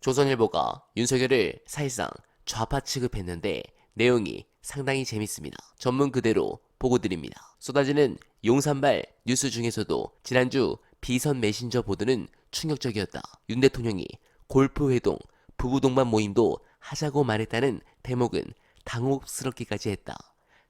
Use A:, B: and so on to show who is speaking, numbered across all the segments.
A: 조선일보가 윤석열을 사실상 좌파 취급했는데 내용이 상당히 재밌습니다. 전문 그대로 보고 드립니다. 쏟아지는 용산발 뉴스 중에서도 지난주 비선 메신저 보도는 충격적이었다. 윤 대통령이 골프 회동, 부부 동반 모임도 하자고 말했다는 대목은 당혹스럽기까지 했다.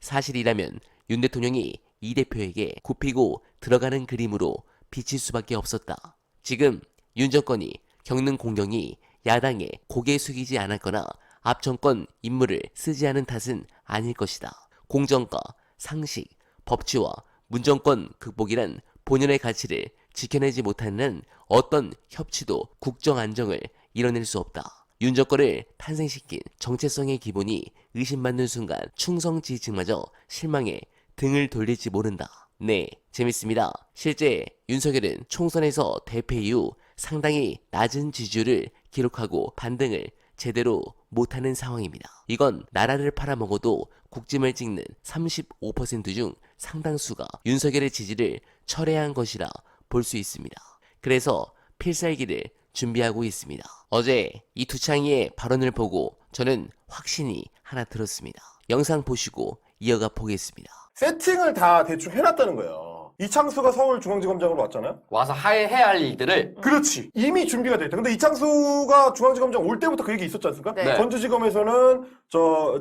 A: 사실이라면 윤 대통령이 이 대표에게 굽히고 들어가는 그림으로 비칠 수밖에 없었다. 지금 윤 정권이 겪는 공경이 야당에 고개 숙이지 않았거나 앞 정권 인물을 쓰지 않은 탓은 아닐 것이다. 공정과 상식, 법치와 문정권 극복이란 본연의 가치를 지켜내지 못하는 어떤 협치도 국정 안정을 이뤄낼 수 없다. 윤 정권을 탄생시킨 정체성의 기본이 의심받는 순간 충성지지층마저 실망해 등을 돌릴지 모른다. 네, 재밌습니다. 실제 윤석열은 총선에서 대패 이후 상당히 낮은 지지율을 기록하고 반등을 제대로 못하는 상황입니다. 이건 나라를 팔아먹어도 국짐을 찍는 35% 중 상당수가 윤석열의 지지를 철회한 것이라 볼 수 있습니다. 그래서 필살기를 준비하고 있습니다. 어제 이 두창이의 발언을 보고 저는 확신이 하나 들었습니다. 영상 보시고 이어가 보겠습니다.
B: 세팅을 다 대충 해놨다는 거예요. 이창수가 서울중앙지검장으로 왔잖아요.
C: 와서 해야 할 일들을
B: 그렇지. 이미 준비가 돼 있다. 근데 이창수가 중앙지검장 올 때부터 그 얘기 있었지 않습니까?
D: 네.
B: 전주지검에서는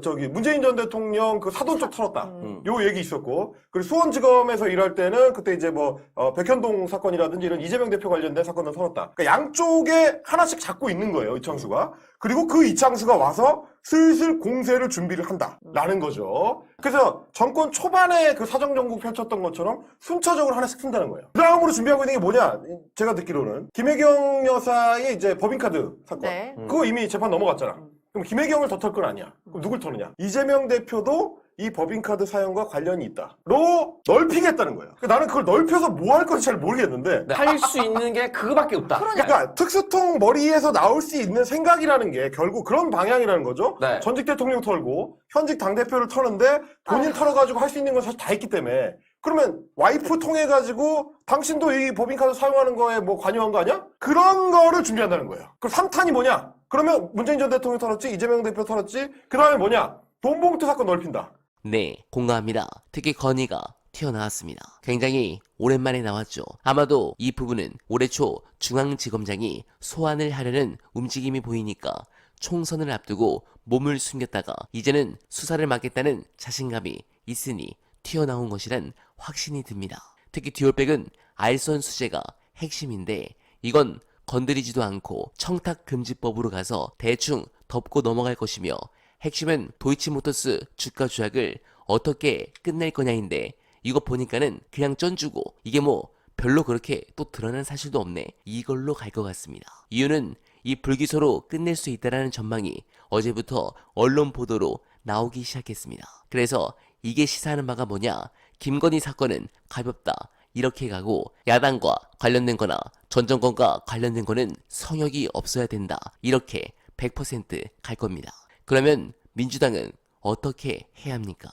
B: 저기 문재인 전 대통령 그 사돈 쪽 털었다. 요 얘기 있었고. 그리고 수원지검에서 일할 때는 그때 이제 뭐 백현동 사건이라든지 이런 이재명 대표 관련된 사건을 털었다. 그러니까 양쪽에 하나씩 잡고 있는 거예요, 이창수가. 그리고 그 이창수가 와서 슬슬 공세를 준비를 한다라는 거죠. 그래서 정권 초반에 그 사정정국 펼쳤던 것처럼 순차적으로 하나씩 쓴다는 거예요. 그 다음으로 준비하고 있는 게 뭐냐? 제가 듣기로는 김혜경 여사의 이제 법인카드 사건.
D: 네.
B: 그거 이미 재판 넘어갔잖아. 그럼 김혜경을 더 털 건 아니야. 그럼 누굴 털느냐? 이재명 대표도 이 법인카드 사연과 관련이 있다로 넓히겠다는 거예요. 그러니까 나는 그걸 넓혀서 뭐 할 건지 잘 모르겠는데
C: 할 수 있는 게 그거밖에 없다.
B: 그러니까 특수통 머리에서 나올 수 있는 생각이라는 게 결국 그런 방향이라는 거죠.
C: 네.
B: 전직 대통령 털고 현직 당대표를 털는데 본인 털어가지고 할 수 있는 건 사실 다 있기 때문에 그러면 와이프 통해가지고 당신도 이 법인카드 사용하는 거에 뭐 관여한 거 아니야? 그런 거를 준비한다는 거예요. 그럼 3탄이 뭐냐? 그러면 문재인 전 대통령 털었지, 이재명 대표 털었지, 그 다음에 뭐냐? 돈봉투 사건 넓힌다.
A: 네, 공감합니다. 특히 건의가 튀어나왔습니다. 굉장히 오랜만에 나왔죠. 아마도 이 부분은 올해 초 중앙지검장이 소환을 하려는 움직임이 보이니까 총선을 앞두고 몸을 숨겼다가 이제는 수사를 맡겠다는 자신감이 있으니 튀어나온 것이란 확신이 듭니다. 특히 듀얼백은 알선 수재가 핵심인데 이건 건드리지도 않고 청탁금지법으로 가서 대충 덮고 넘어갈 것이며 핵심은 도이치모터스 주가 조작을 어떻게 끝낼 거냐인데 이거 보니까는 그냥 쩐주고 이게 뭐 별로 그렇게 또 드러난 사실도 없네 이걸로 갈 것 같습니다. 이유는 이 불기소로 끝낼 수 있다라는 전망이 어제부터 언론 보도로 나오기 시작했습니다. 그래서 이게 시사하는 바가 뭐냐? 김건희 사건은 가볍다 이렇게 가고 야당과 관련된 거나 전 정권과 관련된 거는 성역이 없어야 된다 이렇게 100% 갈 겁니다. 그러면 민주당은 어떻게 해야 합니까?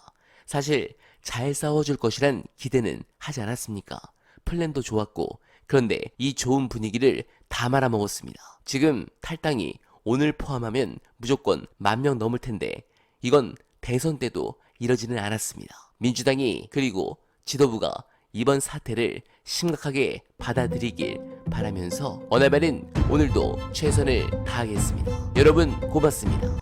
A: 사실 잘 싸워줄 것이란 기대는 하지 않았습니까? 플랜도 좋았고 그런데 이 좋은 분위기를 다 말아먹었습니다. 지금 탈당이 오늘 포함하면 무조건 10,000명 넘을 텐데 이건 대선 때도 이러지는 않았습니다. 민주당이 그리고 지도부가 이번 사태를 심각하게 받아들이길 바라면서 어날바는 오늘도 최선을 다하겠습니다. 여러분 고맙습니다.